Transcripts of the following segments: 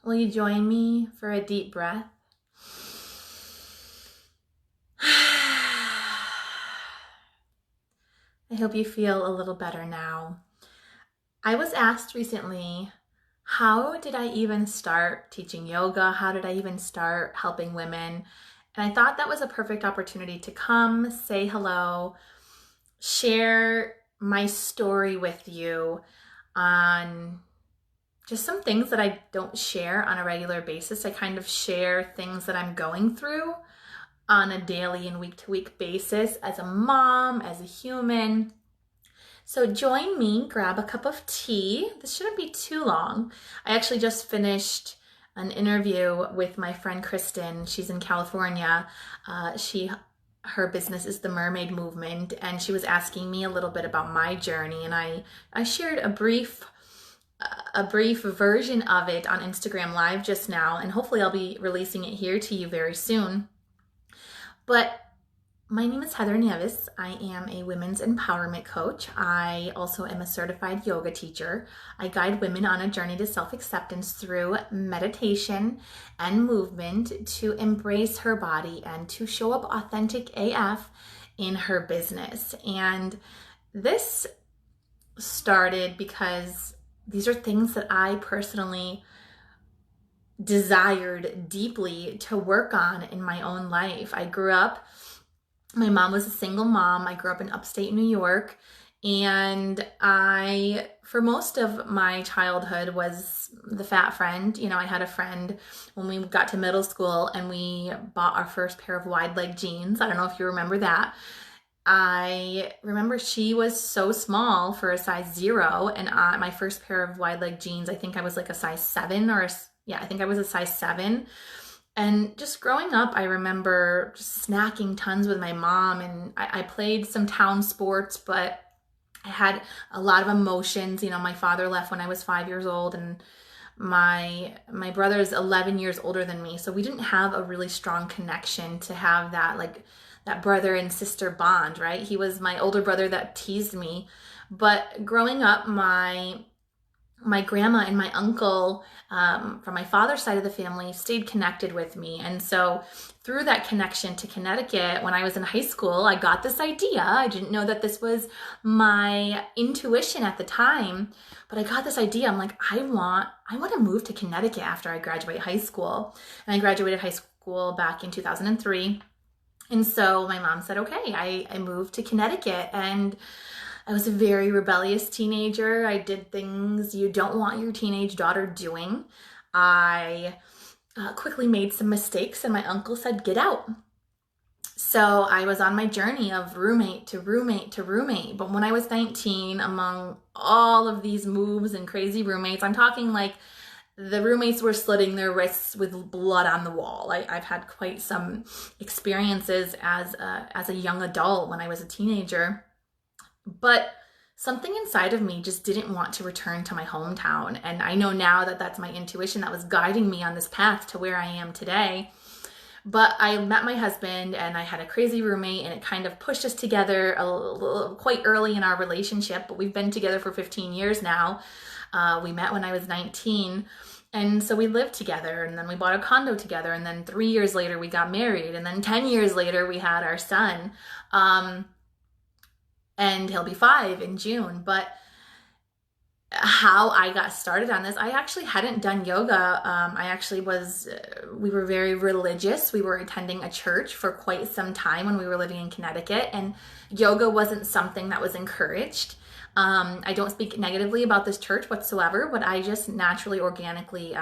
Will you join me for a deep breath? I hope you feel a little better now. I was asked recently, how did I even start teaching yoga? How did I even start helping women? And I thought that was a perfect opportunity to come, say hello, share my story with you on just some things that I don't share on a regular basis. I kind of share things that I'm going through on a daily and week-to-week basis as a mom, as a human. So join me, grab a cup of tea. This shouldn't be too long. I actually just finished an interview with my friend Kristen. She's in California. Her business is the Mermaid Movement, and she was asking me a little bit about my journey, and I shared a brief version of it on Instagram Live just now, and hopefully I'll be releasing it here to you very soon. But my name is Heather Nieves. I am a women's empowerment coach. I also am a certified yoga teacher. I guide women on a journey to self-acceptance through meditation and movement to embrace her body and to show up authentic AF in her business. And this started because these are things that I personally desired deeply to work on in my own life. My mom was a single mom. I grew up in upstate New York, and I, for most of my childhood, was the fat friend. You know, I had a friend when we got to middle school and we bought our first pair of wide leg jeans. I don't know if you remember that. I remember she was so small for a size 0, and my first pair of wide leg jeans, I think I was like a size 7 I think I was a size 7. And just growing up, I remember just snacking tons with my mom, and I played some town sports, but I had a lot of emotions. You know, my father left when I was 5 years old, and my brother is 11 years older than me, so we didn't have a really strong connection to have that brother and sister bond, right? He was my older brother that teased me. But growing up, my grandma and my uncle from my father's side of the family stayed connected with me. And so through that connection to Connecticut, when I was in high school, I got this idea. I didn't know that this was my intuition at the time, but I got this idea. I'm like, I want to move to Connecticut after I graduate high school. And I graduated high school back in 2003. And so my mom said, okay, I moved to Connecticut, and I was a very rebellious teenager. I did things you don't want your teenage daughter doing. I quickly made some mistakes, and my uncle said, get out. So I was on my journey of roommate to roommate to roommate. But when I was 19, among all of these moves and crazy roommates, I'm talking like the roommates were slitting their wrists with blood on the wall. I've had quite some experiences as a young adult when I was a teenager. But something inside of me just didn't want to return to my hometown. And I know now that that's my intuition that was guiding me on this path to where I am today. But I met my husband, and I had a crazy roommate, and it kind of pushed us together quite early in our relationship. But we've been together for 15 years now. We met when I was 19. And so we lived together, and then we bought a condo together. And then 3 years later, we got married. And then 10 years later, we had our son. And he'll be 5 in June. But how I got started on this, I actually hadn't done yoga. We were very religious. We were attending a church for quite some time when we were living in Connecticut, and yoga wasn't something that was encouraged. I don't speak negatively about this church whatsoever, but I just naturally, organically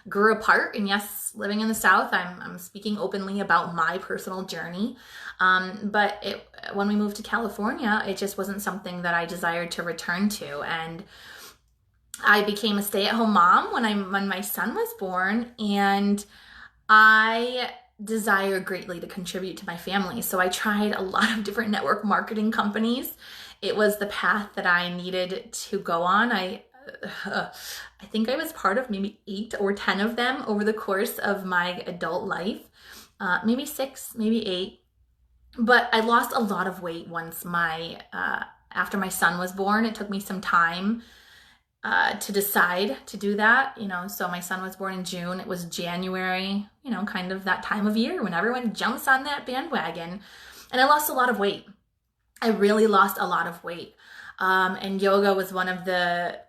grew apart. And yes, living in the South, I'm speaking openly about my personal journey. But when we moved to California, it just wasn't something that I desired to return to. And I became a stay-at-home mom when my son was born, and I desire greatly to contribute to my family. So I tried a lot of different network marketing companies. It was the path that I needed to go on. I think I was part of maybe 8 or 10 of them over the course of my adult life, maybe 6, maybe 8. But I lost a lot of weight once after my son was born. It took me some time to decide to do that. So my son was born in June. It was January, kind of that time of year when everyone jumps on that bandwagon. And I lost a lot of weight. I really lost a lot of weight. And yoga was one of the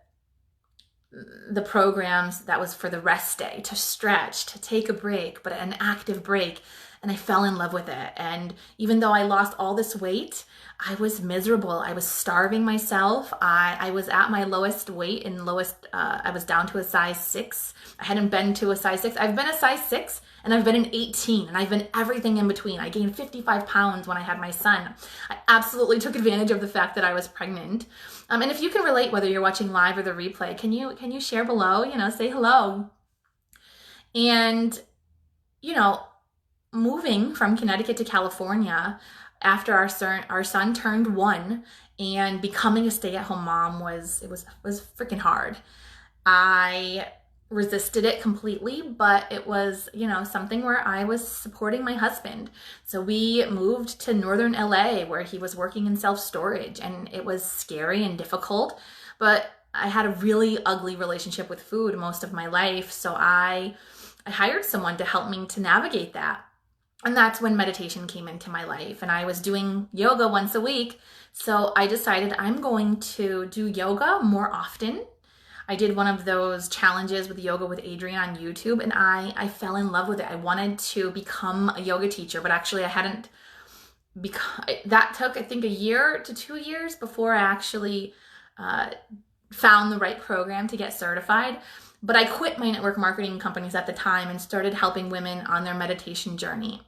programs that was for the rest day, to stretch, to take a break, but an active break. And I fell in love with it. And even though I lost all this weight, I was miserable. I was starving myself. I was at my lowest weight and I was down to a size 6. I hadn't been to a size 6. I've been a size 6 and I've been an 18 and I've been everything in between. I gained 55 pounds when I had my son. I absolutely took advantage of the fact that I was pregnant. And if you can relate, whether you're watching live or the replay, can you share below, say hello. And, moving from Connecticut to California after our son turned 1 and becoming a stay-at-home mom was freaking hard. I resisted it completely, but it was, something where I was supporting my husband. So we moved to northern LA where he was working in self-storage, and it was scary and difficult, but I had a really ugly relationship with food most of my life. So I hired someone to help me to navigate that. And that's when meditation came into my life, and I was doing yoga once a week. So I decided I'm going to do yoga more often. I did one of those challenges with Yoga with Adriene on YouTube, and I fell in love with it. I wanted to become a yoga teacher, but actually I hadn't that took, I think, 1 year to 2 years before I actually found the right program to get certified. But I quit my network marketing companies at the time and started helping women on their meditation journey.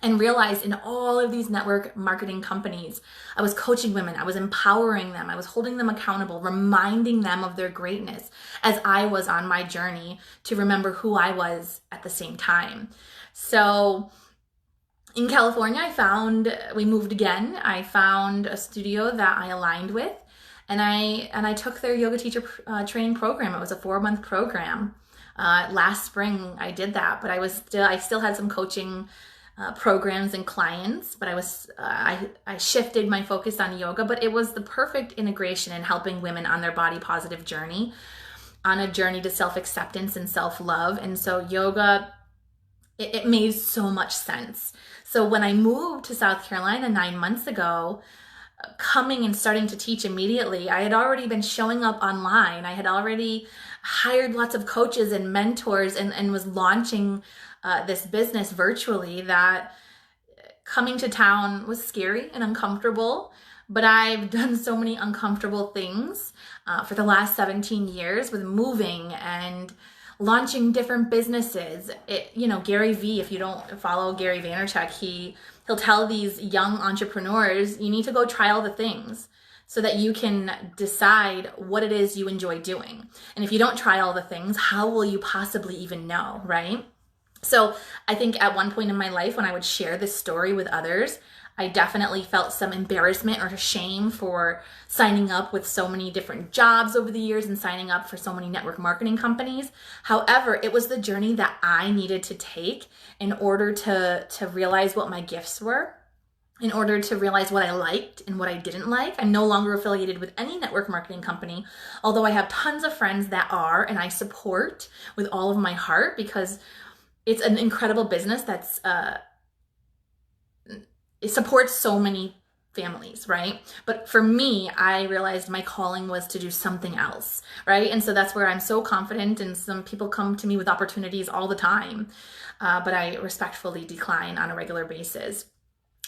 And realized in all of these network marketing companies, I was coaching women, I was empowering them, I was holding them accountable, reminding them of their greatness as I was on my journey to remember who I was at the same time. So in California, we moved again. I found a studio that I aligned with, and I took their yoga teacher training program. It was a 4-month program. Last spring I did that, but I still had some coaching programs and clients, but I shifted my focus on yoga. But it was the perfect integration in helping women on their body positive journey, on a journey to self-acceptance and self-love. And so yoga, it made so much sense. So when I moved to South Carolina 9 months ago, coming and starting to teach immediately, I had already been showing up online. I had already hired lots of coaches and mentors and was launching this business virtually. That coming to town was scary and uncomfortable, but I've done so many uncomfortable things for the last 17 years with moving and launching different businesses. Gary Vee, if you don't follow Gary Vaynerchuk, he'll tell these young entrepreneurs, you need to go try all the things so that you can decide what it is you enjoy doing. And if you don't try all the things, how will you possibly even know, right? So I think at one point in my life when I would share this story with others, I definitely felt some embarrassment or shame for signing up with so many different jobs over the years and signing up for so many network marketing companies. However, it was the journey that I needed to take in order to realize what my gifts were, in order to realize what I liked and what I didn't like. I'm no longer affiliated with any network marketing company, although I have tons of friends that are, and I support with all of my heart because it's an incredible business that's it supports so many families, right? But for me, I realized my calling was to do something else, right? And so that's where I'm so confident, and some people come to me with opportunities all the time, but I respectfully decline on a regular basis.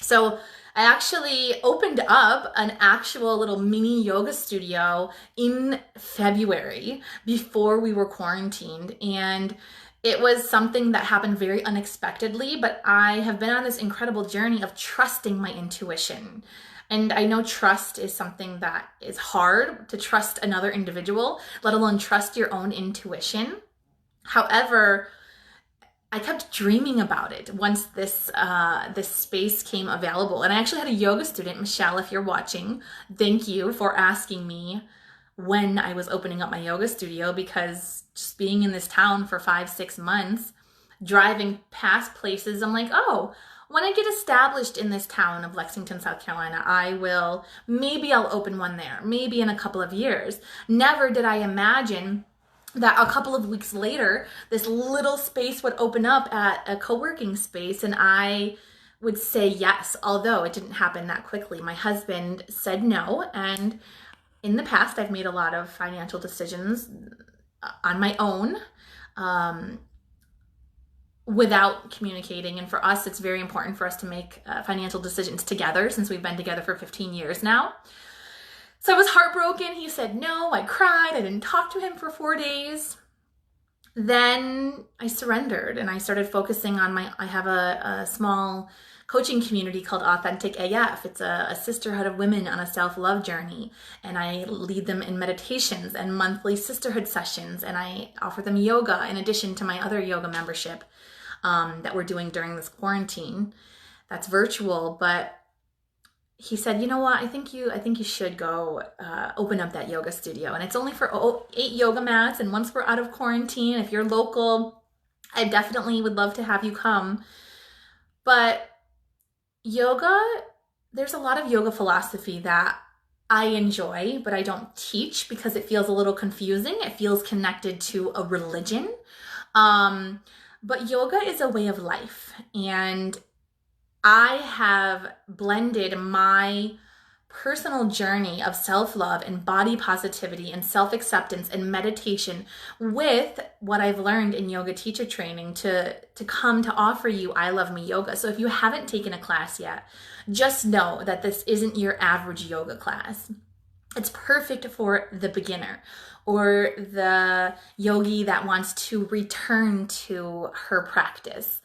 So I actually opened up an actual little mini yoga studio in February before we were quarantined, and it was something that happened very unexpectedly, but I have been on this incredible journey of trusting my intuition. And I know trust is something that is hard to trust another individual, let alone trust your own intuition. However, I kept dreaming about it once this space came available. And I actually had a yoga student, Michelle, if you're watching, thank you for asking me when I was opening up my yoga studio, because just being in this town for 5-6 months, driving past places, I'm like, oh, when I get established in this town of Lexington, South Carolina, maybe I'll open one there, maybe in a couple of years. Never did I imagine that a couple of weeks later, this little space would open up at a co-working space and I would say yes, although it didn't happen that quickly. My husband said no, and in the past, I've made a lot of financial decisions on my own without communicating. And for us, it's very important for us to make financial decisions together since we've been together for 15 years now. So I was heartbroken. He said no. I cried. I didn't talk to him for 4 days. Then I surrendered and I started focusing on I have a small coaching community called Authentic AF. It's a sisterhood of women on a self-love journey. And I lead them in meditations and monthly sisterhood sessions. And I offer them yoga in addition to my other yoga membership that we're doing during this quarantine. That's virtual, but he said, you know what, I think you should go open up that yoga studio. And it's only for 8 yoga mats. And once we're out of quarantine, if you're local, I definitely would love to have you come. But yoga, there's a lot of yoga philosophy that I enjoy, but I don't teach because it feels a little confusing. It feels connected to a religion. But yoga is a way of life. And I have blended my personal journey of self-love and body positivity and self-acceptance and meditation with what I've learned in yoga teacher training to come to offer you I Love Me Yoga. So if you haven't taken a class yet, just know that this isn't your average yoga class. It's perfect for the beginner or the yogi that wants to return to her practice.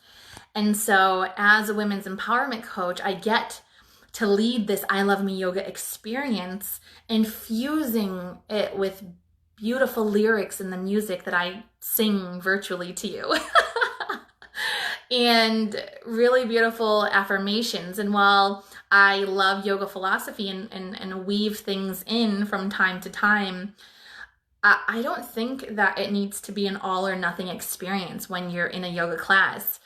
And so as a women's empowerment coach, I get to lead this I Love Me Yoga experience, infusing it with beautiful lyrics in the music that I sing virtually to you. And really beautiful affirmations. And while I love yoga philosophy and weave things in from time to time, I don't think that it needs to be an all or nothing experience when you're in a yoga class.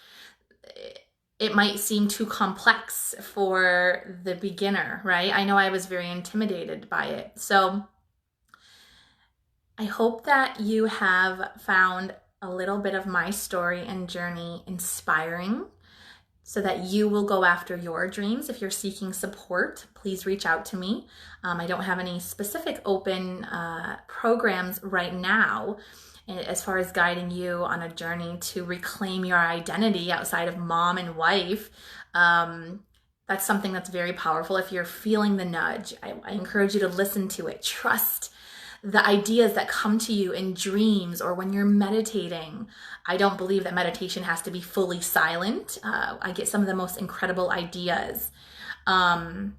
It might seem too complex for the beginner, right? I know I was very intimidated by it. So I hope that you have found a little bit of my story and journey inspiring so that you will go after your dreams. If you're seeking support, please reach out to me. I don't have any specific open programs right now as far as guiding you on a journey to reclaim your identity outside of mom and wife. That's something that's very powerful. If you're feeling the nudge, I encourage you to listen to it. Trust the ideas that come to you in dreams or when you're meditating. I don't believe that meditation has to be fully silent. I get some of the most incredible ideas when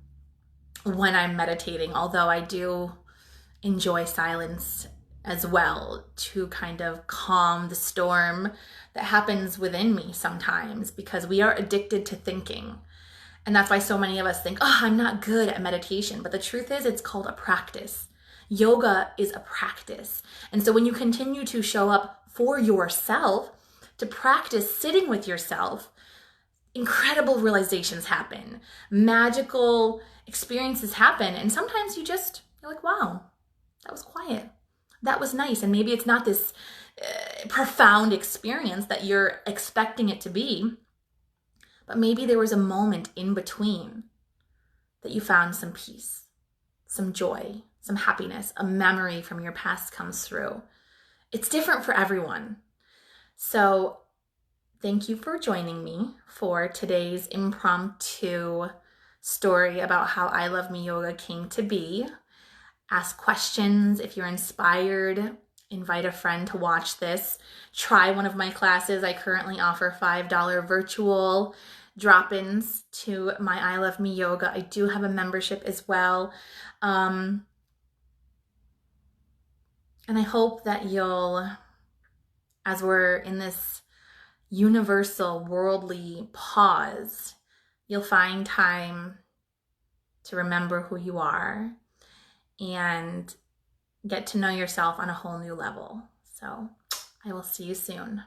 I'm meditating, although I do enjoy silence as well to kind of calm the storm that happens within me sometimes, because we are addicted to thinking. And that's why so many of us think, oh, I'm not good at meditation. But the truth is, it's called a practice. Yoga is a practice. And so when you continue to show up for yourself, to practice sitting with yourself, incredible realizations happen, magical experiences happen. And sometimes you're like, wow, that was quiet. That was nice. And maybe it's not this profound experience that you're expecting it to be, but maybe there was a moment in between that you found some peace, some joy, some happiness, a memory from your past comes through. It's different for everyone. So thank you for joining me for today's impromptu story about how I Love Me Yoga came to be. Ask questions if you're inspired. Invite a friend to watch this. Try one of my classes. I currently offer $5 virtual drop-ins to my I Love Me Yoga. I do have a membership as well. And I hope that you'll, as we're in this universal worldly pause, you'll find time to remember who you are and get to know yourself on a whole new level. So I will see you soon.